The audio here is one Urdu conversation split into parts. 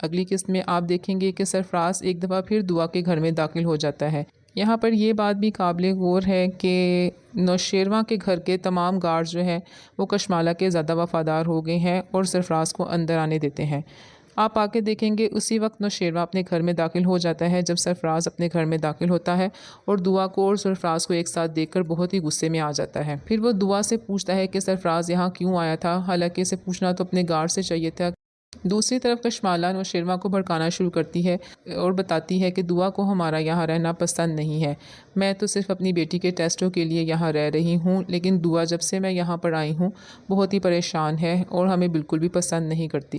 اگلی قسط میں آپ دیکھیں گے کہ سرفراز ایک دفعہ پھر دعا کے گھر میں داخل ہو جاتا ہے۔ یہاں پر یہ بات بھی قابل غور ہے کہ نوشیروان کے گھر کے تمام گارڈ جو ہیں وہ کشمالہ کے زیادہ وفادار ہو گئے ہیں اور سرفراز کو اندر آنے دیتے ہیں۔ آپ آگے دیکھیں گے اسی وقت نوشیروان اپنے گھر میں داخل ہو جاتا ہے جب سرفراز اپنے گھر میں داخل ہوتا ہے اور دعا کو اور سرفراز کو ایک ساتھ دیکھ کر بہت ہی غصے میں آ جاتا ہے۔ پھر وہ دعا سے پوچھتا ہے کہ سرفراز یہاں کیوں آیا تھا، حالانکہ اسے پوچھنا تو اپنے گارڈ سے چاہیے تھا۔ دوسری طرف کشمالہ نوشیروان کو بھڑکانا شروع کرتی ہے اور بتاتی ہے کہ دعا کو ہمارا یہاں رہنا پسند نہیں ہے، میں تو صرف اپنی بیٹی کے ٹیسٹوں کے لیے یہاں رہ رہی ہوں، لیکن دعا جب سے میں یہاں پر آئی ہوں بہت ہی پریشان ہے اور ہمیں بالکل بھی پسند نہیں کرتی،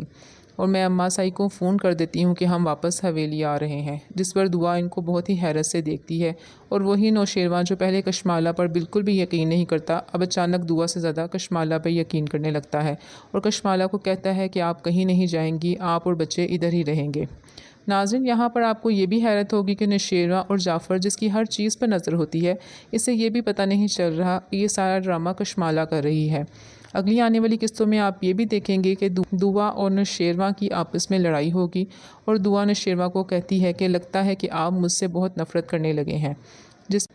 اور میں اماں سائی کو فون کر دیتی ہوں کہ ہم واپس حویلی آ رہے ہیں، جس پر دعا ان کو بہت ہی حیرت سے دیکھتی ہے، اور وہی نوشیروان جو پہلے کشمالہ پر بالکل بھی یقین نہیں کرتا اب اچانک دعا سے زیادہ کشمالہ پر یقین کرنے لگتا ہے اور کشمالہ کو کہتا ہے کہ آپ کہیں نہیں جائیں گی، آپ اور بچے ادھر ہی رہیں گے۔ ناظرین، یہاں پر آپ کو یہ بھی حیرت ہوگی کہ نوشیروان اور جعفر جس کی ہر چیز پر نظر ہوتی ہے، اسے یہ بھی پتہ نہیں چل رہا کہ یہ سارا ڈرامہ کشمالہ کر رہی ہے۔ اگلی آنے والی قسطوں میں آپ یہ بھی دیکھیں گے کہ دعا اور نوشیروان کی آپس میں لڑائی ہوگی اور دعا نوشیروان کو کہتی ہے کہ لگتا ہے کہ آپ مجھ سے بہت نفرت کرنے لگے ہیں،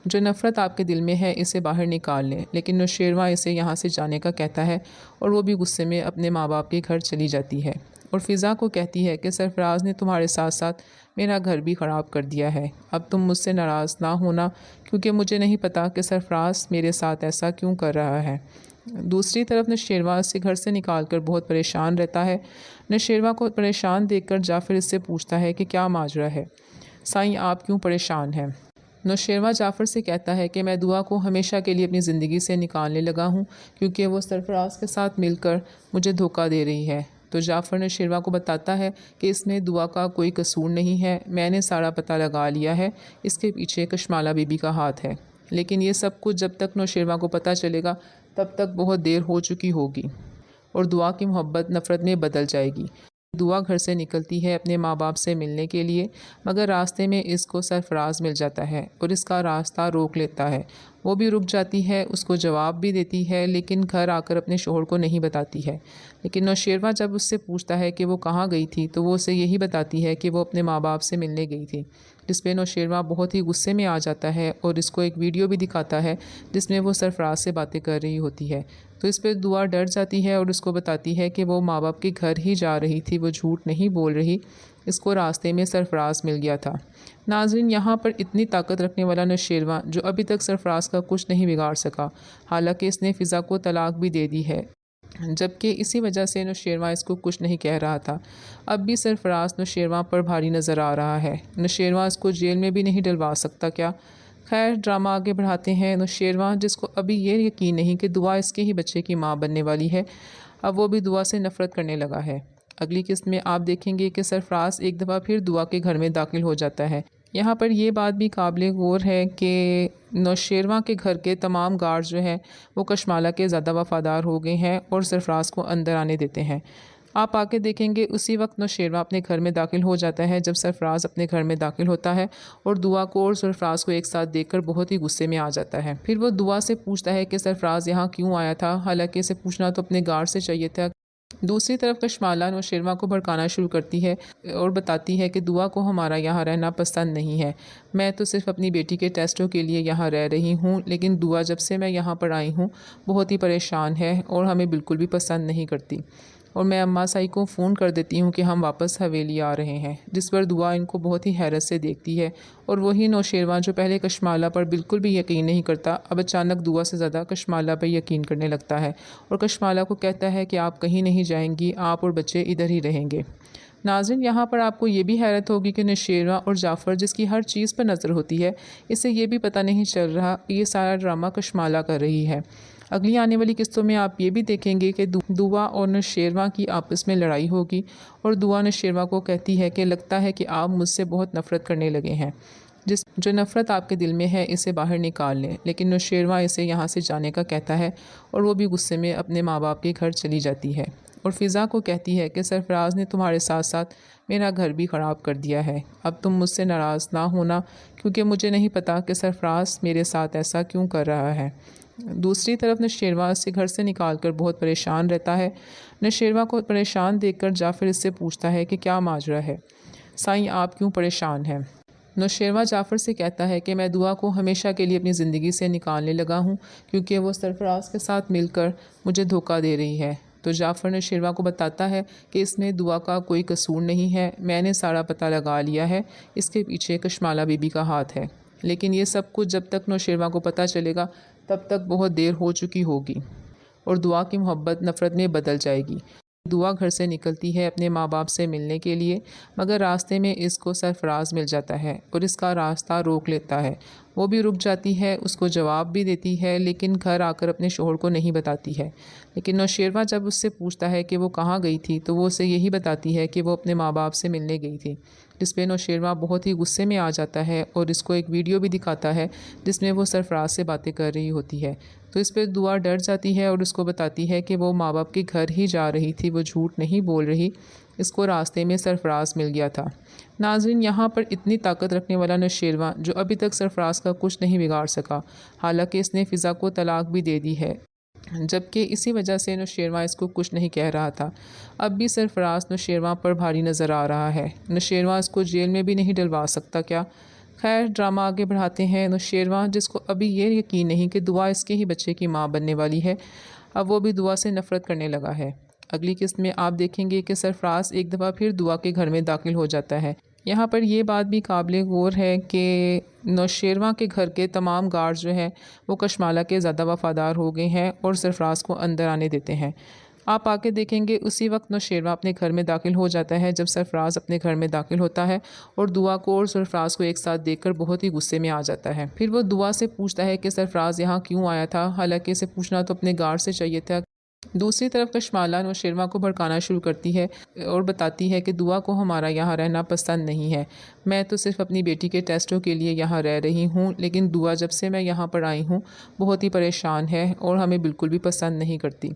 جو نفرت آپ کے دل میں ہے اسے باہر نکال لیں، لیکن نوشیروان اسے یہاں سے جانے کا کہتا ہے اور وہ بھی غصے میں اپنے ماں باپ کے گھر چلی جاتی ہے اور فضا کو کہتی ہے کہ سرفراز نے تمہارے ساتھ ساتھ میرا گھر بھی خراب کر دیا ہے، اب تم مجھ سے ناراض نہ ہونا کیونکہ مجھے نہیں پتا کہ سرفراز میرے ساتھ ایسا کیوں کر رہا ہے۔ دوسری طرف نوشیروان اسے گھر سے نکال کر بہت پریشان رہتا ہے۔ نوشیروان کو پریشان دیکھ کر جعفر اس سے پوچھتا ہے کہ کیا ماجرا ہے، سائیں آپ کیوں پریشان ہیں؟ نوشیروان جعفر سے کہتا ہے کہ میں دعا کو ہمیشہ کے لیے اپنی زندگی سے نکالنے لگا ہوں کیونکہ وہ سرفراز کے ساتھ مل کر مجھے دھوکہ دے رہی ہے۔ تو جعفر نوشیروان کو بتاتا ہے کہ اس میں دعا کا کوئی قصور نہیں ہے، میں نے سارا پتہ لگا لیا ہے، اس کے پیچھے کشمالہ بی بی کا ہاتھ ہے، لیکن یہ سب کچھ جب تک نوشیروان کو پتہ چلے گا تب تک بہت دیر ہو چکی ہوگی اور دعا کی محبت نفرت میں بدل جائے گی۔ دعا گھر سے نکلتی ہے اپنے ماں باپ سے ملنے کے لیے، مگر راستے میں اس کو سرفراز مل جاتا ہے اور اس کا راستہ روک لیتا ہے، وہ بھی رک جاتی ہے، اس کو جواب بھی دیتی ہے لیکن گھر آ کر اپنے شوہر کو نہیں بتاتی ہے۔ لیکن نوشیروان جب اس سے پوچھتا ہے کہ وہ کہاں گئی تھی تو وہ اسے یہی بتاتی ہے کہ وہ اپنے ماں باپ سے ملنے گئی تھی، جس پہ نوشیروان بہت ہی غصے میں آ جاتا ہے اور اس کو ایک ویڈیو بھی دکھاتا ہے جس میں وہ سرفراز سے باتیں کر رہی ہوتی ہے، تو اس پہ دعا ڈر جاتی ہے اور اس کو بتاتی ہے کہ وہ ماں باپ کے گھر ہی جا رہی تھی، وہ جھوٹ نہیں بول رہی، اس کو راستے میں سرفراز مل گیا تھا۔ ناظرین، یہاں پر اتنی طاقت رکھنے والا نوشیروان جو ابھی تک سرفراز کا کچھ نہیں بگاڑ سکا، حالانکہ اس نے فضا کو طلاق بھی دے دی ہے، جبکہ اسی وجہ سے نوشیروان اس کو کچھ نہیں کہہ رہا تھا، اب بھی سرفراز نوشیروان پر بھاری نظر آ رہا ہے، نوشیروان اس کو جیل میں بھی نہیں ڈلوا سکتا کیا؟ خیر، ڈرامہ آگے بڑھاتے ہیں۔ نوشیروان جس کو ابھی یہ یقین نہیں کہ دعا اس کے ہی بچے کی ماں بننے والی ہے، اب وہ بھی دعا سے نفرت کرنے لگا ہے۔ اگلی قسط میں آپ دیکھیں گے کہ سرفراز ایک دفعہ پھر دعا کے گھر میں داخل ہو جاتا ہے۔ یہاں پر یہ بات بھی قابل غور ہے کہ نوشیروان کے گھر کے تمام گارڈ جو ہیں وہ کشمالہ کے زیادہ وفادار ہو گئے ہیں اور سرفراز کو اندر آنے دیتے ہیں۔ آپ آگے دیکھیں گے اسی وقت نوشیروان اپنے گھر میں داخل ہو جاتا ہے جب سرفراز اپنے گھر میں داخل ہوتا ہے اور دعا کو اور سرفراز کو ایک ساتھ دیکھ کر بہت ہی غصے میں آ جاتا ہے۔ پھر وہ دعا سے پوچھتا ہے کہ سرفراز یہاں کیوں آیا تھا، حالانکہ اسے پوچھنا تو اپنے گارڈ سے چاہیے تھا۔ دوسری طرف کشمالہ نوشیروان کو بھڑکانا شروع کرتی ہے اور بتاتی ہے کہ دعا کو ہمارا یہاں رہنا پسند نہیں ہے، میں تو صرف اپنی بیٹی کے ٹیسٹوں کے لیے یہاں رہ رہی ہوں، لیکن دعا جب سے میں یہاں پر آئی ہوں بہت ہی پریشان ہے اور ہمیں بالکل بھی پسند نہیں کرتی، اور میں اماں سائی کو فون کر دیتی ہوں کہ ہم واپس حویلی آ رہے ہیں، جس پر دعا ان کو بہت ہی حیرت سے دیکھتی ہے، اور وہی نوشیروان جو پہلے کشمالہ پر بالکل بھی یقین نہیں کرتا اب اچانک دعا سے زیادہ کشمالہ پر یقین کرنے لگتا ہے اور کشمالہ کو کہتا ہے کہ آپ کہیں نہیں جائیں گی، آپ اور بچے ادھر ہی رہیں گے۔ ناظرین، یہاں پر آپ کو یہ بھی حیرت ہوگی کہ نوشیروان اور جعفر جس کی ہر چیز پر نظر ہوتی ہے، اسے یہ بھی پتہ نہیں چل رہا کہ یہ سارا ڈرامہ کشمالہ کر رہی ہے۔ اگلی آنے والی قسطوں میں آپ یہ بھی دیکھیں گے کہ دعا اور نوشیروان کی آپس میں لڑائی ہوگی اور دعا نوشیروان کو کہتی ہے کہ لگتا ہے کہ آپ مجھ سے بہت نفرت کرنے لگے ہیں، جو نفرت آپ کے دل میں ہے اسے باہر نکال لیں، لیکن نوشیروان اسے یہاں سے جانے کا کہتا ہے اور وہ بھی غصے میں اپنے ماں باپ کے گھر چلی جاتی ہے اور فضا کو کہتی ہے کہ سرفراز نے تمہارے ساتھ ساتھ میرا گھر بھی خراب کر دیا ہے، اب تم مجھ سے ناراض نہ ہونا کیونکہ مجھے نہیں پتا کہ سرفراز میرے ساتھ ایسا کیوں کر رہا ہے۔ دوسری طرف نوشیروان اسے گھر سے نکال کر بہت پریشان رہتا ہے۔ نوشیروان کو پریشان دیکھ کر جعفر اس سے پوچھتا ہے کہ کیا ماجرا ہے، سائیں آپ کیوں پریشان ہیں؟ نوشیروان جعفر سے کہتا ہے کہ میں دعا کو ہمیشہ کے لیے اپنی زندگی سے نکالنے لگا ہوں کیونکہ وہ سرفراز کے ساتھ مل کر مجھے دھوکہ دے رہی ہے۔ تو جعفر نوشیروان کو بتاتا ہے کہ اس میں دعا کا کوئی قصور نہیں ہے، میں نے سارا پتہ لگا لیا ہے، اس کے پیچھے کشمالہ بی بی کا ہاتھ ہے۔ لیکن یہ سب کچھ جب تک نوشیروان کو پتہ چلے گا تب تک بہت دیر ہو چکی ہوگی اور دعا کی محبت نفرت میں بدل جائے گی۔ دعا گھر سے نکلتی ہے اپنے ماں باپ سے ملنے کے لیے، مگر راستے میں اس کو سرفراز مل جاتا ہے اور اس کا راستہ روک لیتا ہے۔ وہ بھی رک جاتی ہے، اس کو جواب بھی دیتی ہے، لیکن گھر آ کر اپنے شوہر کو نہیں بتاتی ہے۔ لیکن نوشیروان جب اس سے پوچھتا ہے کہ وہ کہاں گئی تھی تو وہ اسے یہی بتاتی ہے کہ وہ اپنے ماں باپ سے ملنے گئی تھی، جس پہ نوشیروان بہت ہی غصے میں آ جاتا ہے اور اس کو ایک ویڈیو بھی دکھاتا ہے جس میں وہ سرفراز سے باتیں کر رہی ہوتی ہے۔ تو اس پہ دعا ڈر جاتی ہے اور اس کو بتاتی ہے کہ وہ ماں باپ کے گھر ہی جا رہی تھی، وہ جھوٹ نہیں بول رہی، اس کو راستے میں سرفراز مل گیا تھا۔ ناظرین، یہاں پر اتنی طاقت رکھنے والا نوشیروان جو ابھی تک سرفراز کا کچھ نہیں بگاڑ سکا، حالانکہ اس نے فضا کو طلاق بھی دے دی ہے، جبکہ اسی وجہ سے نوشیروان اس کو کچھ نہیں کہہ رہا تھا۔ اب بھی سرفراز نوشیروان پر بھاری نظر آ رہا ہے۔ نوشیروان اس کو جیل میں بھی نہیں ڈلوا سکتا کیا؟ خیر، ڈرامہ آگے بڑھاتے ہیں۔ نوشیروان جس کو ابھی یہ یقین نہیں کہ دعا اس کے ہی بچے کی ماں بننے والی ہے، اب وہ بھی دعا سے نفرت کرنے لگا ہے۔ اگلی قسط میں آپ دیکھیں گے کہ سرفراز ایک دفعہ پھر دعا کے گھر میں داخل ہو جاتا ہے۔ یہاں پر یہ بات بھی قابل غور ہے کہ نوشیروان کے گھر کے تمام گارڈ جو ہیں وہ کشمالہ کے زیادہ وفادار ہو گئے ہیں اور سرفراز کو اندر آنے دیتے ہیں۔ آپ آ کے دیکھیں گے اسی وقت نوشیروان اپنے گھر میں داخل ہو جاتا ہے جب سرفراز اپنے گھر میں داخل ہوتا ہے اور دعا کو اور سرفراز کو ایک ساتھ دیکھ کر بہت ہی غصے میں آ جاتا ہے۔ پھر وہ دعا سے پوچھتا ہے کہ سرفراز یہاں کیوں آیا تھا، حالانکہ اسے پوچھنا تو اپنے گارڈ سے چاہیے تھا۔ دوسری طرف کشمالہ نوشیروان کو بھڑکانا شروع کرتی ہے اور بتاتی ہے کہ دعا کو ہمارا یہاں رہنا پسند نہیں ہے، میں تو صرف اپنی بیٹی کے ٹیسٹوں کے لیے یہاں رہ رہی ہوں، لیکن دعا جب سے میں یہاں پر آئی ہوں بہت ہی پریشان ہے اور ہمیں بالکل بھی پسند نہیں کرتی،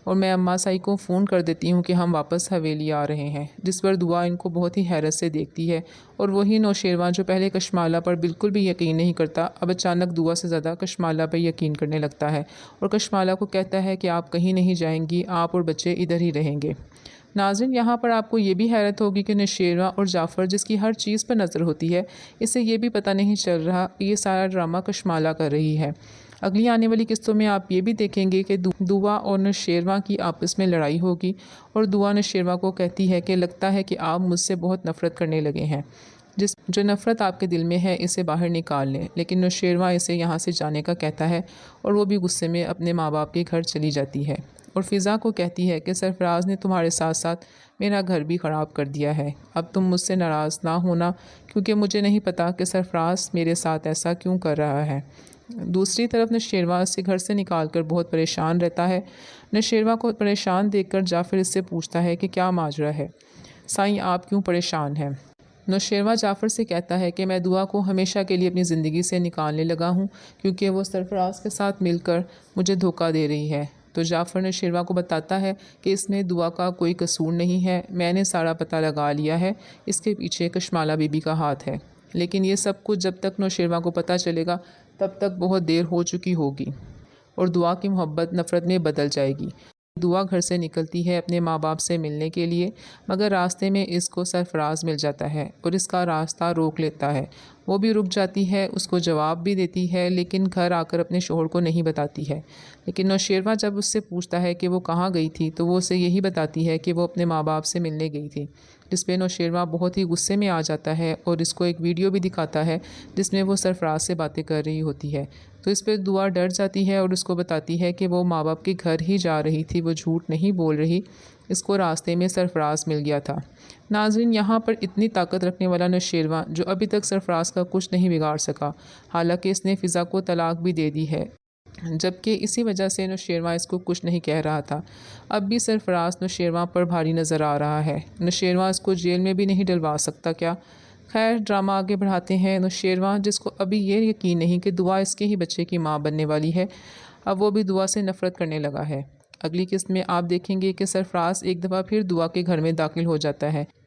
اور میں اماں سائی کو فون کر دیتی ہوں کہ ہم واپس حویلی آ رہے ہیں، جس پر دعا ان کو بہت ہی حیرت سے دیکھتی ہے۔ اور وہی نوشیروان جو پہلے کشمالہ پر بالکل بھی یقین نہیں کرتا، اب اچانک دعا سے زیادہ کشمالہ پر یقین کرنے لگتا ہے اور کشمالہ کو کہتا ہے کہ آپ کہیں نہیں جائیں گی، آپ اور بچے ادھر ہی رہیں گے۔ ناظرین، یہاں پر آپ کو یہ بھی حیرت ہوگی کہ نوشیروان اور جعفر جس کی ہر چیز پر نظر ہوتی ہے، اسے یہ بھی پتہ نہیں چل رہا کہ یہ سارا ڈرامہ کشمالہ کر رہی ہے۔ اگلی آنے والی قسطوں میں آپ یہ بھی دیکھیں گے کہ دعا اور نوشیروان کی آپس میں لڑائی ہوگی اور دعا نوشیروان کو کہتی ہے کہ لگتا ہے کہ آپ مجھ سے بہت نفرت کرنے لگے ہیں، جو نفرت آپ کے دل میں ہے اسے باہر نکال لیں، لیکن نوشیروان اسے یہاں سے جانے کا کہتا ہے اور وہ بھی غصے میں اپنے ماں باپ کے گھر چلی جاتی ہے اور فضا کو کہتی ہے کہ سرفراز نے تمہارے ساتھ ساتھ میرا گھر بھی خراب کر دیا ہے، اب تم مجھ سے ناراض نہ ہونا کیونکہ مجھے نہیں پتا کہ سرفراز میرے ساتھ ایسا کیوں کر رہا ہے۔ دوسری طرف نوشیروان اسے گھر سے نکال کر بہت پریشان رہتا ہے۔ نوشیروان کو پریشان دیکھ کر جعفر اس سے پوچھتا ہے کہ کیا ماجرا ہے، سائیں آپ کیوں پریشان ہیں؟ نوشیروان جعفر سے کہتا ہے کہ میں دعا کو ہمیشہ کے لیے اپنی زندگی سے نکالنے لگا ہوں کیونکہ وہ سرفراز کے ساتھ مل کر مجھے دھوکہ دے رہی ہے۔ تو جعفر نوشیروان کو بتاتا ہے کہ اس میں دعا کا کوئی قصور نہیں ہے، میں نے سارا پتہ لگا لیا ہے، اس کے پیچھے کشمالہ بی بی کا ہاتھ ہے۔ لیکن یہ سب کچھ جب تک نوشیروان کو پتہ چلے گا تب تک بہت دیر ہو چکی ہوگی اور دعا کی محبت نفرت میں بدل جائے گی۔ دعا گھر سے نکلتی ہے اپنے ماں باپ سے ملنے کے لیے، مگر راستے میں اس کو سرفراز مل جاتا ہے اور اس کا راستہ روک لیتا ہے۔ وہ بھی رک جاتی ہے، اس کو جواب بھی دیتی ہے، لیکن گھر آ کر اپنے شوہر کو نہیں بتاتی ہے۔ لیکن نوشیروان جب اس سے پوچھتا ہے کہ وہ کہاں گئی تھی تو وہ اسے یہی بتاتی ہے کہ وہ اپنے ماں باپ سے ملنے گئی تھی، جس پہ نوشیروان بہت ہی غصے میں آ جاتا ہے اور اس کو ایک ویڈیو بھی دکھاتا ہے جس میں وہ سرفراز سے باتیں کر رہی ہوتی ہے۔ تو اس پہ دعا ڈر جاتی ہے اور اس کو بتاتی ہے کہ وہ ماں باپ کے گھر ہی جا رہی تھی، وہ جھوٹ نہیں بول رہی، اس کو راستے میں سرفراز مل گیا تھا۔ ناظرین، یہاں پر اتنی طاقت رکھنے والا نوشیروان جو ابھی تک سرفراز کا کچھ نہیں بگاڑ سکا، حالانکہ اس نے فضا کو طلاق بھی دے دی ہے، جبکہ اسی وجہ سے نوشیروان اس کو کچھ نہیں کہہ رہا تھا۔ اب بھی سرفراز نوشیروان پر بھاری نظر آ رہا ہے۔ نوشیروان اس کو جیل میں بھی نہیں ڈلوا سکتا کیا؟ خیر، ڈرامہ آگے بڑھاتے ہیں۔ نوشیروان جس کو ابھی یہ یقین نہیں کہ دعا اس کے ہی بچے کی ماں بننے والی ہے، اب وہ بھی دعا سے نفرت کرنے لگا ہے۔ اگلی قسط میں آپ دیکھیں گے کہ سرفراز ایک دفعہ پھر دعا کے گھر میں داخل ہو جاتا ہے۔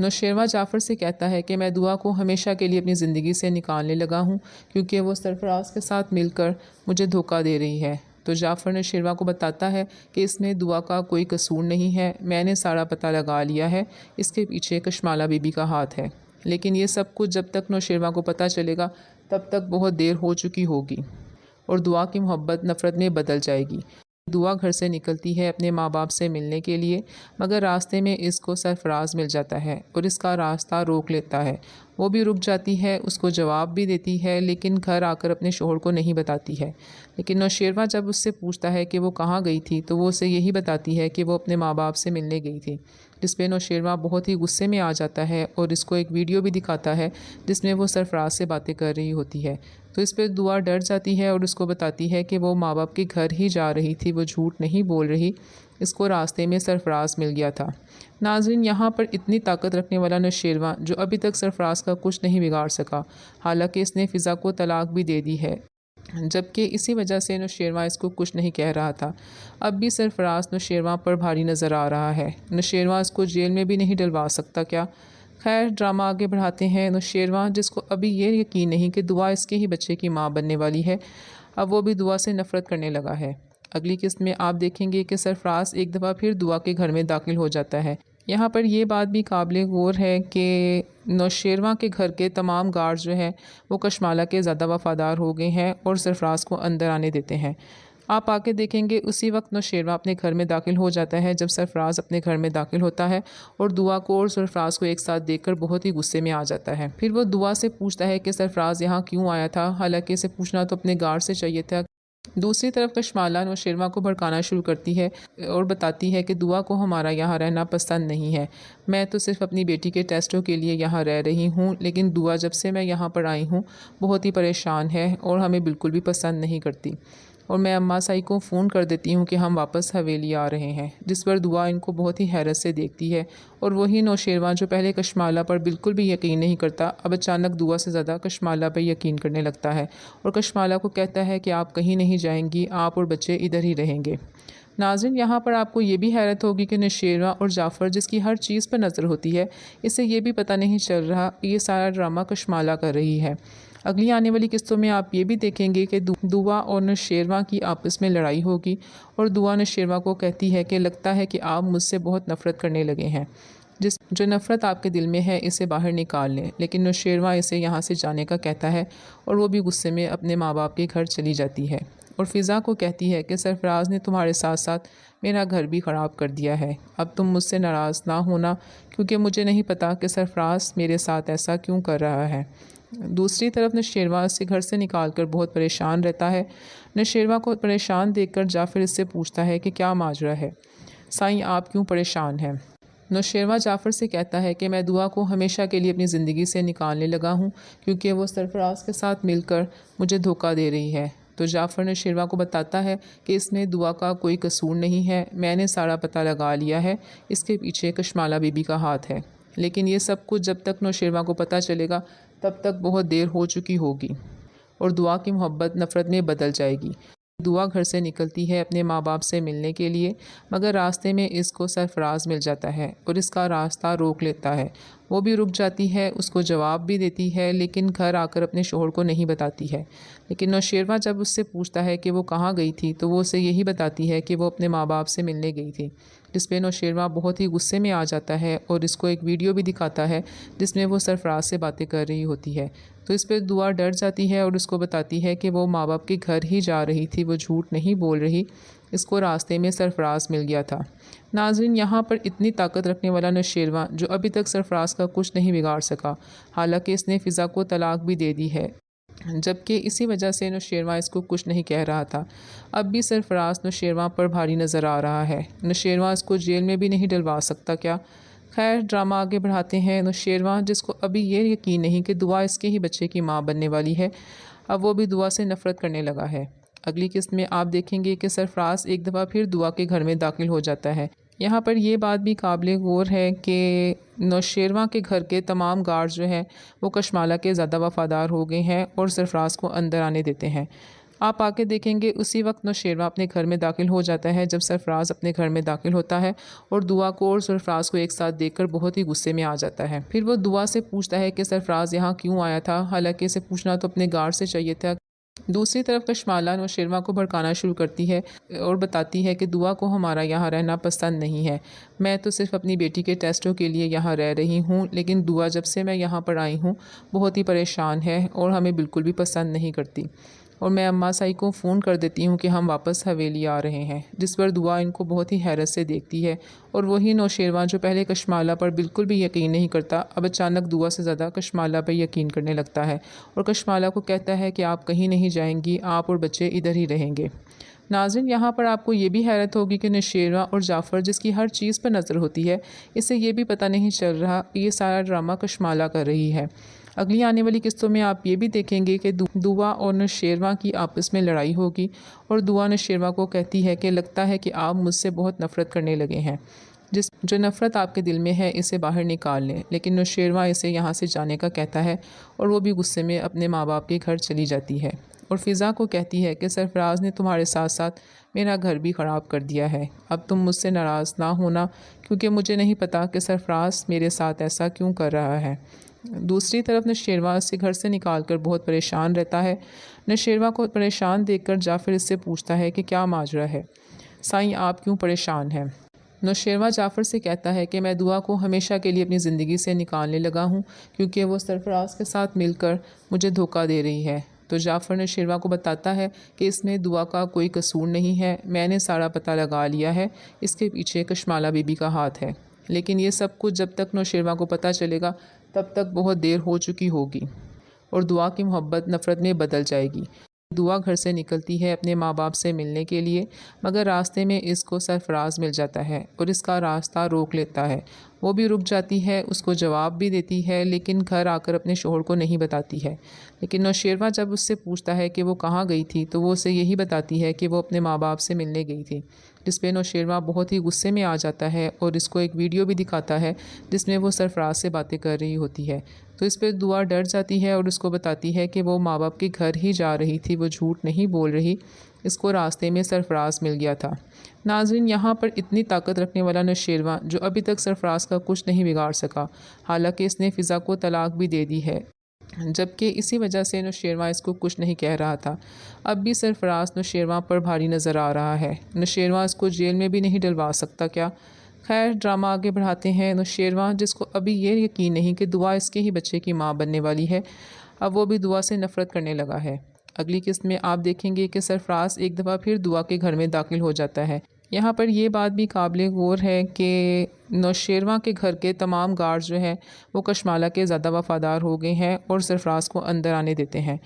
نوشیروہ جعفر سے کہتا ہے کہ میں دعا کو ہمیشہ کے لیے اپنی زندگی سے نکالنے لگا ہوں کیونکہ وہ سرفراز کے ساتھ مل کر مجھے دھوکہ دے رہی ہے۔ تو جعفر نوشیروہ کو بتاتا ہے کہ اس میں دعا کا کوئی قصور نہیں ہے، میں نے سارا پتہ لگا لیا ہے، اس کے پیچھے کشمالہ بی بی کا ہاتھ ہے۔ لیکن یہ سب کچھ جب تک نوشیروہ کو پتہ چلے گا تب تک بہت دیر ہو چکی ہوگی اور دعا کی محبت نفرت میں بدل جائے گی۔ دعا گھر سے نکلتی ہے اپنے ماں باپ سے ملنے کے لیے، مگر راستے میں اس کو سرفراز مل جاتا ہے اور اس کا راستہ روک لیتا ہے۔ وہ بھی رک جاتی ہے، اس کو جواب بھی دیتی ہے، لیکن گھر آ کر اپنے شوہر کو نہیں بتاتی ہے۔ لیکن نوشیروہ جب اس سے پوچھتا ہے کہ وہ کہاں گئی تھی تو وہ اسے یہی بتاتی ہے کہ وہ اپنے ماں باپ سے ملنے گئی تھی، جس پہ نوشیروہ بہت ہی غصے میں آ جاتا ہے اور اس کو ایک ویڈیو بھی دکھاتا ہے جس میں وہ سرفراز سے باتیں کر رہی ہوتی ہے۔ تو اس پہ دعا ڈر جاتی ہے اور اس کو بتاتی ہے کہ وہ ماں باپ کے گھر ہی جا رہی تھی، وہ جھوٹ نہیں بول رہی، اس کو راستے میں سرفراز مل گیا تھا۔ ناظرین، یہاں پر اتنی طاقت رکھنے والا نوشیروہ جو ابھی تک سرفراز کا کچھ نہیں بگاڑ سکا، حالانکہ اس نے فضا کو طلاق بھی دے دی ہے، جبکہ اسی وجہ سے نوشیروہ اس کو کچھ نہیں کہہ رہا تھا۔ اب بھی سرفراز نوشیروہ پر بھاری نظر آ رہا ہے۔ نوشیروہ اس کو جیل میں بھی نہیں ڈلوا سکتا کیا؟ خیر، ڈرامہ آگے بڑھاتے ہیں۔ نوشیروہ، جس کو ابھی یہ یقین نہیں کہ دعا اس کے ہی بچے کی ماں بننے والی ہے، اب وہ بھی دعا سے نفرت کرنے لگا ہے۔ اگلی قسط میں آپ دیکھیں گے کہ سرفراز ایک دفعہ پھر دعا کے گھر میں داخل ہو جاتا ہے۔ یہاں پر یہ بات بھی قابل غور ہے کہ نوشیروہ کے گھر کے تمام گارڈ جو ہیں وہ کشمالہ کے زیادہ وفادار ہو گئے ہیں اور سرفراز کو اندر آنے دیتے ہیں۔ آپ آگے دیکھیں گے اسی وقت نوشیروہ اپنے گھر میں داخل ہو جاتا ہے جب سرفراز اپنے گھر میں داخل ہوتا ہے اور دعا کو اور سرفراز کو ایک ساتھ دیکھ کر بہت ہی غصے میں آ جاتا ہے۔ پھر وہ دعا سے پوچھتا ہے کہ سرفراز یہاں کیوں آیا تھا، حالانکہ اسے پوچھنا تو اپنے گارڈ سے چاہیے تھا۔ دوسری طرف کشمالہ نوشیروہ کو بھڑکانا شروع کرتی ہے اور بتاتی ہے کہ دعا کو ہمارا یہاں رہنا پسند نہیں ہے، میں تو صرف اپنی بیٹی کے ٹیسٹوں کے لیے یہاں رہ رہی ہوں، لیکن دعا جب سے میں یہاں پر آئی ہوں بہت ہی پریشان ہے اور ہمیں بالکل بھی پسند نہیں کرتی، اور میں اماں سائی کو فون کر دیتی ہوں کہ ہم واپس حویلی آ رہے ہیں، جس پر دعا ان کو بہت ہی حیرت سے دیکھتی ہے۔ اور وہی نوشیروہ جو پہلے کشمالہ پر بالکل بھی یقین نہیں کرتا، اب اچانک دعا سے زیادہ کشمالہ پر یقین کرنے لگتا ہے اور کشمالہ کو کہتا ہے کہ آپ کہیں نہیں جائیں گی، آپ اور بچے ادھر ہی رہیں گے۔ ناظرین، یہاں پر آپ کو یہ بھی حیرت ہوگی کہ نوشیروہ اور جعفر، جس کی ہر چیز پر نظر ہوتی ہے، اسے یہ بھی پتہ نہیں چل رہا کہ یہ سارا ڈرامہ کشمالہ کر رہی ہے۔ اگلی آنے والی قسطوں میں آپ یہ بھی دیکھیں گے کہ دعا اور نوشیروہ کی آپس میں لڑائی ہوگی اور دعا نوشیروہ کو کہتی ہے کہ لگتا ہے کہ آپ مجھ سے بہت نفرت کرنے لگے ہیں، جو نفرت آپ کے دل میں ہے اسے باہر نکال لیں، لیکن نوشیروہ اسے یہاں سے جانے کا کہتا ہے اور وہ بھی غصے میں اپنے ماں باپ کے گھر چلی جاتی ہے اور فضا کو کہتی ہے کہ سرفراز نے تمہارے ساتھ ساتھ میرا گھر بھی خراب کر دیا ہے، اب تم مجھ سے ناراض نہ ہونا کیونکہ مجھے نہیں پتا کہ سرفراز میرے ساتھ ایسا کیوں کر رہا ہے۔ دوسری طرف نوشیروہ اسے گھر سے نکال کر بہت پریشان رہتا ہے۔ نوشیروہ کو پریشان دیکھ کر جعفر اس سے پوچھتا ہے کہ کیا ماجرا ہے، سائیں آپ کیوں پریشان ہیں؟ نوشیروہ جعفر سے کہتا ہے کہ میں دعا کو ہمیشہ کے لیے اپنی زندگی سے نکالنے لگا ہوں کیونکہ وہ سرفراز کے ساتھ مل کر مجھے دھوکہ دے رہی ہے۔ تو جعفر نوشیروہ کو بتاتا ہے کہ اس میں دعا کا کوئی قصور نہیں ہے، میں نے سارا پتہ لگا لیا ہے، اس کے پیچھے کشمالہ بی بی کا ہاتھ ہے۔ لیکن یہ سب کچھ جب تک نوشیروہ کو پتہ چلے گا تب تک بہت دیر ہو چکی ہوگی اور دعا کی محبت نفرت میں بدل جائے گی۔ دعا گھر سے نکلتی ہے اپنے ماں باپ سے ملنے کے لیے، مگر راستے میں اس کو سرفراز مل جاتا ہے اور اس کا راستہ روک لیتا ہے۔ وہ بھی رک جاتی ہے، اس کو جواب بھی دیتی ہے، لیکن گھر آ کر اپنے شوہر کو نہیں بتاتی ہے۔ لیکن نوشیروہ جب اس سے پوچھتا ہے کہ وہ کہاں گئی تھی تو وہ اسے یہی بتاتی ہے کہ وہ اپنے ماں باپ سے ملنے گئی تھی، جس پہ نوشیروہ بہت ہی غصے میں آ جاتا ہے اور اس کو ایک ویڈیو بھی دکھاتا ہے جس میں وہ سرفراز سے باتیں کر رہی ہوتی ہے۔ تو اس پہ دعا ڈر جاتی ہے اور اس کو بتاتی ہے کہ وہ ماں باپ کے گھر ہی جا رہی تھی، وہ جھوٹ نہیں بول رہی، اس کو راستے میں سرفراز مل گیا تھا۔ ناظرین، یہاں پر اتنی طاقت رکھنے والا نوشیروہ جو ابھی تک سرفراز کا کچھ نہیں بگاڑ سکا، حالانکہ اس نے فضا کو طلاق بھی دے دی ہے، جبکہ اسی وجہ سے نوشیروہ اس کو کچھ نہیں کہہ رہا تھا۔ اب بھی سرفراز نوشیروہ پر بھاری نظر آ رہا ہے۔ نوشیروہ اس کو جیل میں بھی نہیں ڈلوا سکتا کیا؟ خیر، ڈرامہ آگے بڑھاتے ہیں۔ نوشیروہ، جس کو ابھی یہ یقین نہیں کہ دعا اس کے ہی بچے کی ماں بننے والی ہے، اب وہ بھی دعا سے نفرت کرنے لگا ہے۔ اگلی قسط میں آپ دیکھیں گے کہ سرفراز ایک دفعہ پھر دعا کے گھر میں داخل ہو جاتا ہے۔ یہاں پر یہ بات بھی قابل غور ہے کہ نوشیروہ کے گھر کے تمام گارڈ جو ہیں وہ کشمالہ کے زیادہ وفادار ہو گئے ہیں اور سرفراز کو اندر آنے دیتے ہیں۔ آپ آ کے دیکھیں گے اسی وقت نوشیروہ اپنے گھر میں داخل ہو جاتا ہے جب سرفراز اپنے گھر میں داخل ہوتا ہے، اور دعا کو اور سرفراز کو ایک ساتھ دیکھ کر بہت ہی غصے میں آ جاتا ہے۔ پھر وہ دعا سے پوچھتا ہے کہ سرفراز یہاں کیوں آیا تھا، حالانکہ اسے پوچھنا تو اپنے گارڈ سے چاہیے تھا۔ دوسری طرف کشمالہ نوشیروہ کو بھڑکانا شروع کرتی ہے اور بتاتی ہے کہ دعا کو ہمارا یہاں رہنا پسند نہیں ہے، میں تو صرف اپنی بیٹی کے ٹیسٹوں کے لیے یہاں رہ رہی ہوں، لیکن دعا جب سے میں یہاں پر آئی ہوں بہت ہی پریشان ہے اور ہمیں بالکل بھی پسند نہیں کرتی، اور میں اماں سائی کو فون کر دیتی ہوں کہ ہم واپس حویلی آ رہے ہیں، جس پر دعا ان کو بہت ہی حیرت سے دیکھتی ہے، اور وہی نوشیروہ جو پہلے کشمالہ پر بالکل بھی یقین نہیں کرتا اب اچانک دعا سے زیادہ کشمالہ پر یقین کرنے لگتا ہے، اور کشمالہ کو کہتا ہے کہ آپ کہیں نہیں جائیں گی، آپ اور بچے ادھر ہی رہیں گے۔ ناظرین، یہاں پر آپ کو یہ بھی حیرت ہوگی کہ نوشیروہ اور جعفر جس کی ہر چیز پر نظر ہوتی ہے، اسے یہ بھی پتہ نہیں چل رہا کہ یہ سارا ڈرامہ کشمالہ کر رہی ہے۔ اگلی آنے والی قسطوں میں آپ یہ بھی دیکھیں گے کہ دعا اور نوشیروہ کی آپس میں لڑائی ہوگی، اور دعا نوشیروہ کو کہتی ہے کہ لگتا ہے کہ آپ مجھ سے بہت نفرت کرنے لگے ہیں، جو نفرت آپ کے دل میں ہے اسے باہر نکال لیں، لیکن نوشیروہ اسے یہاں سے جانے کا کہتا ہے، اور وہ بھی غصے میں اپنے ماں باپ کے گھر چلی جاتی ہے، اور فضا کو کہتی ہے کہ سرفراز نے تمہارے ساتھ ساتھ میرا گھر بھی خراب کر دیا ہے، اب تم مجھ سے ناراض نہ ہونا، کیونکہ مجھے نہیں پتا کہ سرفراز میرے ساتھ ایسا کیوں کر رہا ہے۔ دوسری طرف نوشیروہ اسے گھر سے نکال کر بہت پریشان رہتا ہے۔ نوشیروہ کو پریشان دیکھ کر جعفر اس سے پوچھتا ہے کہ کیا ماجرا ہے، سائیں آپ کیوں پریشان ہیں؟ نوشیروہ جعفر سے کہتا ہے کہ میں دعا کو ہمیشہ کے لیے اپنی زندگی سے نکالنے لگا ہوں، کیونکہ وہ سرفراز کے ساتھ مل کر مجھے دھوکہ دے رہی ہے۔ تو جعفر نوشیروہ کو بتاتا ہے کہ اس میں دعا کا کوئی قصور نہیں ہے، میں نے سارا پتہ لگا لیا ہے، اس کے پیچھے کشمالہ بی بی کا ہاتھ ہے، لیکن یہ سب کچھ جب تک نوشیروہ کو پتہ چلے گا تب تک بہت دیر ہو چکی ہوگی، اور دعا کی محبت نفرت میں بدل جائے گی۔ دعا گھر سے نکلتی ہے اپنے ماں باپ سے ملنے کے لیے، مگر راستے میں اس کو سرفراز مل جاتا ہے اور اس کا راستہ روک لیتا ہے، وہ بھی رک جاتی ہے، اس کو جواب بھی دیتی ہے، لیکن گھر آ کر اپنے شوہر کو نہیں بتاتی ہے۔ لیکن نوشیروہ جب اس سے پوچھتا ہے کہ وہ کہاں گئی تھی تو وہ اسے یہی بتاتی ہے کہ وہ اپنے ماں باپ سے ملنے گئی تھی، جس پہ نوشیروہ بہت ہی غصے میں آ جاتا ہے اور اس کو ایک ویڈیو بھی دکھاتا ہے جس میں وہ سرفراز سے باتیں کر رہی ہوتی ہے، تو اس پہ دعا ڈر جاتی ہے اور اس کو بتاتی ہے کہ وہ ماں باپ کے گھر ہی جا رہی تھی، وہ جھوٹ نہیں بول رہی، اس کو راستے میں سرفراز مل گیا تھا۔ ناظرین، یہاں پر اتنی طاقت رکھنے والا نوشیروہ جو ابھی تک سرفراز کا کچھ نہیں بگاڑ سکا، حالانکہ اس نے فضا کو طلاق بھی دے دی ہے، جبکہ اسی وجہ سے نوشیروہ اس کو کچھ نہیں کہہ رہا تھا، اب بھی سرفراز نوشیروہ پر بھاری نظر آ رہا ہے، نوشیروہ اس کو جیل میں بھی نہیں ڈلوا سکتا کیا؟ خیر، ڈرامہ آگے بڑھاتے ہیں۔ نوشیروہ جس کو ابھی یہ یقین نہیں کہ دعا اس کے ہی بچے کی ماں بننے والی ہے، اب وہ بھی دعا سے نفرت کرنے لگا ہے۔ اگلی قسط میں آپ دیکھیں گے کہ سرفراز ایک دفعہ پھر دعا کے گھر میں داخل ہو جاتا ہے۔ یہاں پر یہ بات بھی قابل غور ہے کہ نوشیروہ کے گھر کے تمام گارڈ جو ہیں وہ کشمالہ کے زیادہ وفادار ہو گئے ہیں اور سرفراز کو اندر آنے دیتے ہیں۔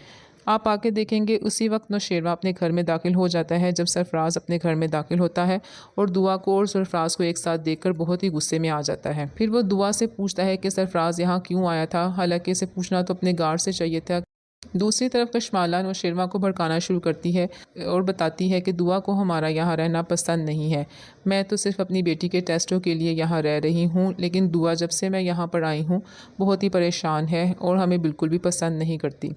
آپ آ کے دیکھیں گے اسی وقت نوشیروہ اپنے گھر میں داخل ہو جاتا ہے جب سرفراز اپنے گھر میں داخل ہوتا ہے، اور دعا کو اور سرفراز کو ایک ساتھ دیکھ کر بہت ہی غصے میں آ جاتا ہے۔ پھر وہ دعا سے پوچھتا ہے کہ سرفراز یہاں کیوں آیا تھا، حالانکہ اسے پوچھنا تو اپنے گارڈ سے چاہیے تھا۔ دوسری طرف کشمالہ نوشیروہ کو بھڑکانا شروع کرتی ہے اور بتاتی ہے کہ دعا کو ہمارا یہاں رہنا پسند نہیں ہے، میں تو صرف اپنی بیٹی کے ٹیسٹوں کے لیے یہاں رہ رہی ہوں، لیکن دعا جب سے میں یہاں پر آئی ہوں بہت ہی پریشان ہے اور ہمیں بالکل بھی پسند نہیں کرتی،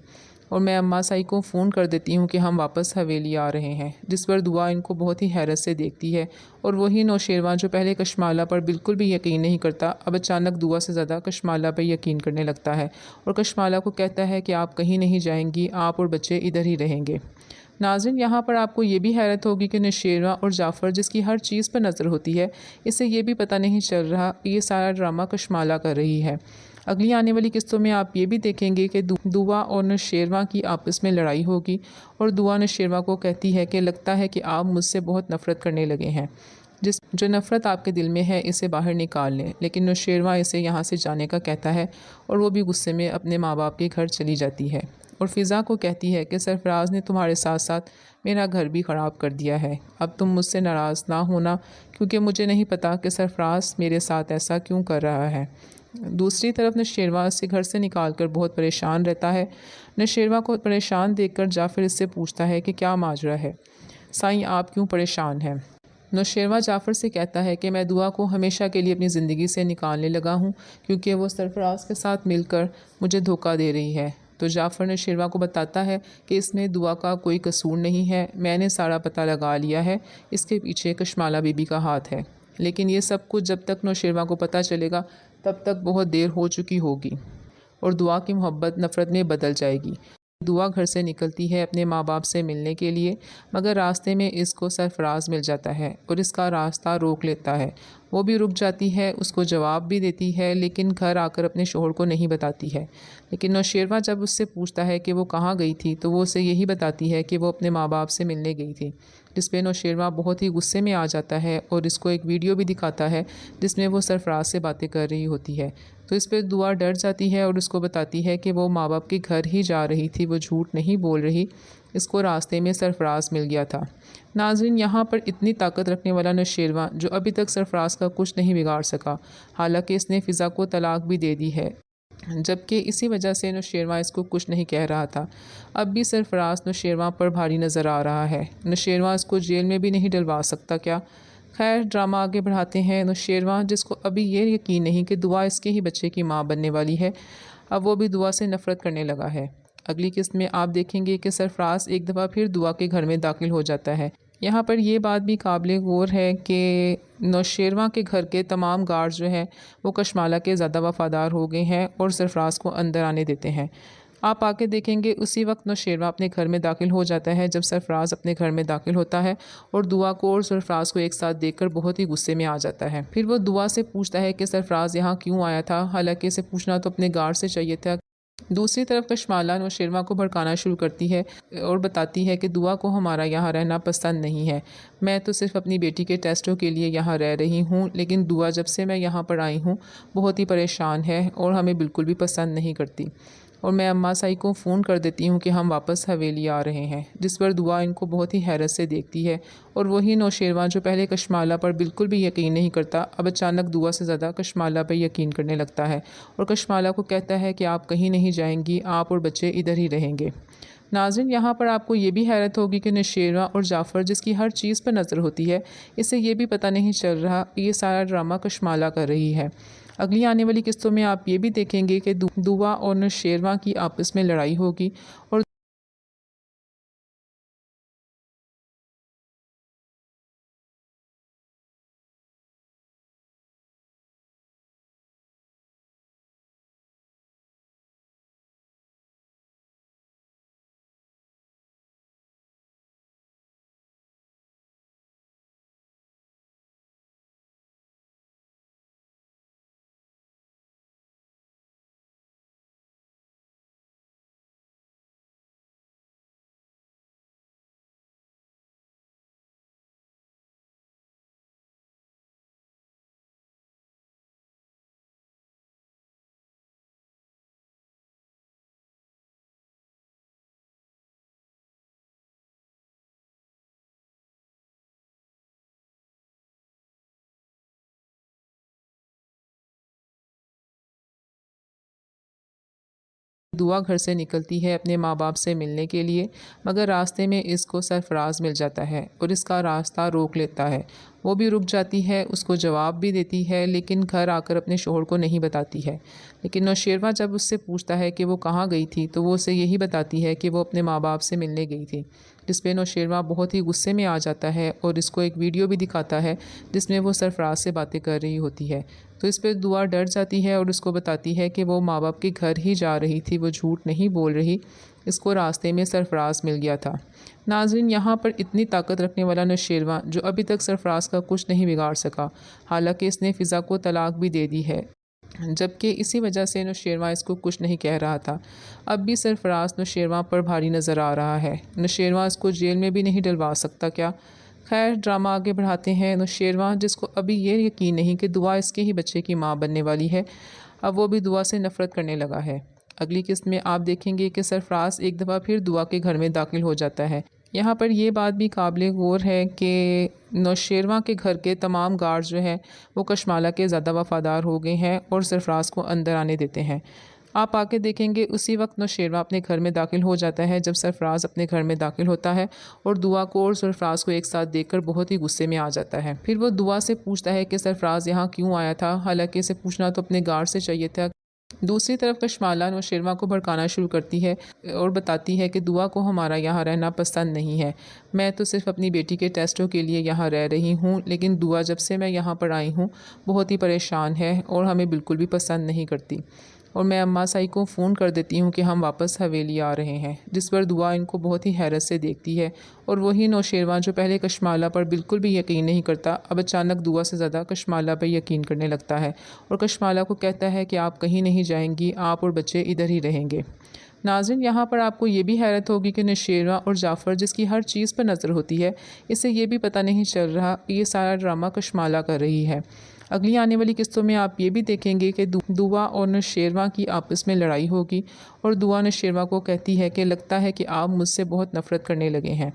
اور میں اماں سائی کو فون کر دیتی ہوں کہ ہم واپس حویلی آ رہے ہیں، جس پر دعا ان کو بہت ہی حیرت سے دیکھتی ہے، اور وہی نوشیروہ جو پہلے کشمالہ پر بالکل بھی یقین نہیں کرتا اب اچانک دعا سے زیادہ کشمالہ پر یقین کرنے لگتا ہے، اور کشمالہ کو کہتا ہے کہ آپ کہیں نہیں جائیں گی، آپ اور بچے ادھر ہی رہیں گے۔ ناظرین، یہاں پر آپ کو یہ بھی حیرت ہوگی کہ نوشیروہ اور جعفر جس کی ہر چیز پر نظر ہوتی ہے، اسے یہ بھی پتہ نہیں چل رہا کہ یہ سارا ڈرامہ کشمالہ کر رہی ہے۔ اگلی آنے والی قسطوں میں آپ یہ بھی دیکھیں گے کہ دعا اور نوشیروہ کی آپس میں لڑائی ہوگی، اور دعا نوشیروہ کو کہتی ہے کہ لگتا ہے کہ آپ مجھ سے بہت نفرت کرنے لگے ہیں، جو نفرت آپ کے دل میں ہے اسے باہر نکال لیں، لیکن نوشیروہ اسے یہاں سے جانے کا کہتا ہے، اور وہ بھی غصے میں اپنے ماں باپ کے گھر چلی جاتی ہے، اور فضا کو کہتی ہے کہ سرفراز نے تمہارے ساتھ ساتھ میرا گھر بھی خراب کر دیا ہے، اب تم مجھ سے ناراض نہ ہونا، کیونکہ مجھے نہیں پتا کہ سرفراز میرے ساتھ ایسا کیوں کر رہا ہے۔ دوسری طرف نوشیروہ اسے گھر سے نکال کر بہت پریشان رہتا ہے۔ نوشیروہ کو پریشان دیکھ کر جعفر اس سے پوچھتا ہے کہ کیا ماجرا ہے، سائیں آپ کیوں پریشان ہیں؟ نوشیروہ جعفر سے کہتا ہے کہ میں دعا کو ہمیشہ کے لیے اپنی زندگی سے نکالنے لگا ہوں، کیونکہ وہ سرفراز کے ساتھ مل کر مجھے دھوکہ دے رہی ہے۔ تو جعفر نوشیروہ کو بتاتا ہے کہ اس میں دعا کا کوئی قصور نہیں ہے، میں نے سارا پتہ لگا لیا ہے، اس کے پیچھے کشمالہ بی بی کا ہاتھ ہے۔ لیکن یہ سب کچھ جب تک نوشیروہ کو پتہ چلے گا تب تک بہت دیر ہو چکی ہوگی اور دعا کی محبت نفرت میں بدل جائے گی۔ دعا گھر سے نکلتی ہے اپنے ماں باپ سے ملنے کے لیے، مگر راستے میں اس کو سرفراز مل جاتا ہے اور اس کا راستہ روک لیتا ہے۔ وہ بھی رک جاتی ہے، اس کو جواب بھی دیتی ہے، لیکن گھر آ کر اپنے شوہر کو نہیں بتاتی ہے۔ لیکن نوشیروہ جب اس سے پوچھتا ہے کہ وہ کہاں گئی تھی تو وہ اسے یہی بتاتی ہے کہ وہ اپنے ماں باپ سے ملنے گئی تھی، جس پہ نوشیروہ بہت ہی غصے میں آ جاتا ہے اور اس کو ایک ویڈیو بھی دکھاتا ہے جس میں وہ سرفراز سے باتیں کر رہی ہوتی ہے۔ تو اس پہ دعا ڈر جاتی ہے اور اس کو بتاتی ہے کہ وہ ماں باپ کے گھر ہی جا رہی تھی، وہ جھوٹ نہیں بول رہی، اس کو راستے میں سرفراز مل گیا تھا۔ ناظرین، یہاں پر اتنی طاقت رکھنے والا نوشیروہ جو ابھی تک سرفراز کا کچھ نہیں بگاڑ سکا، حالانکہ اس نے فضا کو طلاق بھی دے دی ہے، جبکہ اسی وجہ سے نوشیروہ اس کو کچھ نہیں کہہ رہا تھا۔ اب بھی سرفراز نوشیروہ پر بھاری نظر آ رہا ہے۔ نوشیروہ اس کو جیل میں بھی نہیں ڈلوا سکتا کیا؟ خیر، ڈرامہ آگے بڑھاتے ہیں۔ نوشیروہ، جس کو ابھی یہ یقین نہیں کہ دعا اس کے ہی بچے کی ماں بننے والی ہے، اب وہ بھی دعا سے نفرت کرنے لگا ہے۔ اگلی قسط میں آپ دیکھیں گے کہ سرفراز ایک دفعہ پھر دعا کے گھر میں داخل ہو جاتا ہے۔ یہاں پر یہ بات بھی قابل غور ہے کہ نوشیروہ کے گھر کے تمام گارڈز جو ہیں وہ کشمالہ کے زیادہ وفادار ہو گئے ہیں اور سرفراز کو اندر آنے دیتے ہیں۔ آپ آ کے دیکھیں گے اسی وقت نوشیروہ اپنے گھر میں داخل ہو جاتا ہے جب سرفراز اپنے گھر میں داخل ہوتا ہے اور دعا کو اور سرفراز کو ایک ساتھ دیکھ کر بہت ہی غصے میں آ جاتا ہے۔ پھر وہ دعا سے پوچھتا ہے کہ سرفراز یہاں کیوں آیا تھا، حالانکہ اسے پوچھنا تو اپنے گارڈ سے چاہیے تھا۔ دوسری طرف کشمالہ نوشیروہ کو بھڑکانا شروع کرتی ہے اور بتاتی ہے کہ دعا کو ہمارا یہاں رہنا پسند نہیں ہے، میں تو صرف اپنی بیٹی کے ٹیسٹوں کے لیے یہاں رہ رہی ہوں، لیکن دعا جب سے میں یہاں پر آئی ہوں بہت ہی پریشان ہے اور ہمیں بالکل بھی پسند نہیں کرتی، اور میں اماں سائی کو فون کر دیتی ہوں کہ ہم واپس حویلی آ رہے ہیں، جس پر دعا ان کو بہت ہی حیرت سے دیکھتی ہے۔ اور وہی نوشیروہ جو پہلے کشمالہ پر بالکل بھی یقین نہیں کرتا، اب اچانک دعا سے زیادہ کشمالہ پہ یقین کرنے لگتا ہے اور کشمالہ کو کہتا ہے کہ آپ کہیں نہیں جائیں گی، آپ اور بچے ادھر ہی رہیں گے۔ ناظرین، یہاں پر آپ کو یہ بھی حیرت ہوگی کہ نوشیروہ اور جعفر، جس کی ہر چیز پر نظر ہوتی ہے، اسے یہ بھی پتہ نہیں چل رہا کہ یہ سارا ڈرامہ کشمالہ کر رہی ہے۔ اگلی آنے والی قسطوں میں آپ یہ بھی دیکھیں گے کہ دعا اور نوشیروہ کی آپس میں لڑائی ہوگی اور دعا گھر سے نکلتی ہے اپنے ماں باپ سے ملنے کے لیے، مگر راستے میں اس کو سرفراز مل جاتا ہے اور اس کا راستہ روک لیتا ہے۔ وہ بھی رک جاتی ہے، اس کو جواب بھی دیتی ہے، لیکن گھر آ کر اپنے شوہر کو نہیں بتاتی ہے۔ لیکن نوشیروہ جب اس سے پوچھتا ہے کہ وہ کہاں گئی تھی تو وہ اسے یہی بتاتی ہے کہ وہ اپنے ماں باپ سے ملنے گئی تھی، جس پہ نوشیروہ بہت ہی غصے میں آ جاتا ہے اور اس کو ایک ویڈیو بھی دکھاتا ہے جس میں وہ سرفراز سے باتیں کر رہی ہوتی ہے۔ تو اس پہ دعا ڈر جاتی ہے اور اس کو بتاتی ہے کہ وہ ماں باپ کے گھر ہی جا رہی تھی، وہ جھوٹ نہیں بول رہی، اس کو راستے میں سرفراز مل گیا تھا۔ ناظرین، یہاں پر اتنی طاقت رکھنے والا نوشیروہ جو ابھی تک سرفراز کا کچھ نہیں بگاڑ سکا، حالانکہ اس نے فضا کو طلاق بھی دے دی ہے، جبکہ اسی وجہ سے نوشیروہ اس کو کچھ نہیں کہہ رہا تھا۔ اب بھی سرفراز نوشیروہ پر بھاری نظر آ رہا ہے۔ نوشیروہ اس کو جیل میں بھی نہیں ڈلوا سکتا کیا؟ خیر، ڈرامہ آگے بڑھاتے ہیں۔ نوشیروہ، جس کو ابھی یہ یقین نہیں کہ دعا اس کے ہی بچے کی ماں بننے والی ہے، اب وہ بھی دعا سے نفرت کرنے لگا ہے۔ اگلی قسط میں آپ دیکھیں گے کہ سرفراز ایک دفعہ پھر دعا کے گھر میں داخل ہو جاتا ہے۔ یہاں پر یہ بات بھی قابل غور ہے کہ نوشیروہ کے گھر کے تمام گارڈز جو ہیں وہ کشمالہ کے زیادہ وفادار ہو گئے ہیں اور سرفراز کو اندر آنے دیتے ہیں۔ آپ آ کے دیکھیں گے اسی وقت نوشیروہ اپنے گھر میں داخل ہو جاتا ہے جب سرفراز اپنے گھر میں داخل ہوتا ہے اور دعا کو اور سرفراز کو ایک ساتھ دیکھ کر بہت ہی غصے میں آ جاتا ہے۔ پھر وہ دعا سے پوچھتا ہے کہ سرفراز یہاں کیوں آیا تھا، حالانکہ اسے پوچھنا تو اپنے گارڈ سے چاہیے تھا۔ دوسری طرف کشمالہ نوشیروان کو بھڑکانا شروع کرتی ہے اور بتاتی ہے کہ دعا کو ہمارا یہاں رہنا پسند نہیں ہے. میں تو صرف اپنی بیٹی کے ٹیسٹوں کے لیے یہاں رہ رہی ہوں، لیکن دعا جب سے میں یہاں پر آئی ہوں بہت ہی پریشان ہے اور ہمیں بالکل بھی پسند نہیں کرتی. اور میں اماں سائی کو فون کر دیتی ہوں کہ ہم واپس حویلی آ رہے ہیں، جس پر دعا ان کو بہت ہی حیرت سے دیکھتی ہے. اور وہی نوشیروان جو پہلے کشمالہ پر بالکل بھی یقین نہیں کرتا، اب اچانک دعا سے زیادہ کشمالہ پہ یقین کرنے لگتا ہے اور کشمالہ کو کہتا ہے کہ آپ کہیں نہیں جائیں گی، آپ اور بچے ادھر ہی رہیں گے. ناظرین، یہاں پر آپ کو یہ بھی حیرت ہوگی کہ نوشیروان اور جعفر جس کی ہر چیز پر نظر ہوتی ہے، اسے یہ بھی پتہ نہیں چل رہا کہ یہ سارا ڈرامہ کشمالہ کر رہی ہے. اگلی آنے والی قسطوں میں آپ یہ بھی دیکھیں گے کہ دعا اور نوشیروان کی آپس میں لڑائی ہوگی اور دعا نوشیروان کو کہتی ہے کہ لگتا ہے کہ آپ مجھ سے بہت نفرت کرنے لگے ہیں،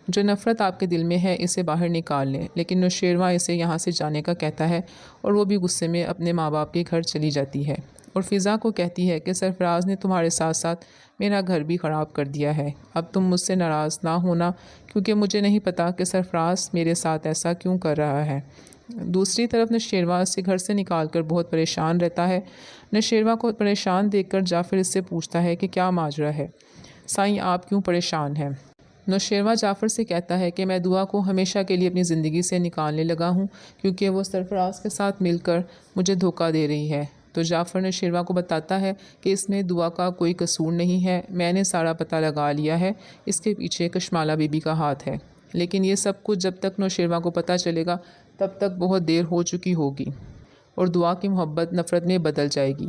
جو نفرت آپ کے دل میں ہے اسے باہر نکال لیں. لیکن نوشیروان اسے یہاں سے جانے کا کہتا ہے اور وہ بھی غصے میں اپنے ماں باپ کے گھر چلی جاتی ہے اور فضا کو کہتی ہے کہ سرفراز نے تمہارے ساتھ ساتھ میرا گھر بھی خراب کر دیا ہے. اب تم مجھ سے ناراض نہ ہونا، کیونکہ مجھے نہیں پتا کہ سرفراز میرے ساتھ ایسا کیوں کر رہا ہے. دوسری طرف نوشیروان اسے گھر سے نکال کر بہت پریشان رہتا ہے. نوشیروان کو پریشان دیکھ کر جعفر اس سے پوچھتا ہے کہ کیا ماجرا ہے، سائیں آپ کیوں پریشان ہیں؟ نوشیروان جعفر سے کہتا ہے کہ میں دعا کو ہمیشہ کے لیے اپنی زندگی سے نکالنے لگا ہوں کیونکہ وہ سرفراز کے ساتھ مل کر مجھے دھوکہ دے رہی ہے. تو جعفر نوشیروان کو بتاتا ہے کہ اس میں دعا کا کوئی قصور نہیں ہے، میں نے سارا پتہ لگا لیا ہے، اس کے پیچھے کشمالہ بی بی کا ہاتھ ہے. لیکن یہ سب کچھ جب تک نوشیروان کو پتہ چلے گا تب تک بہت دیر ہو چکی ہوگی اور دعا کی محبت نفرت میں بدل جائے گی.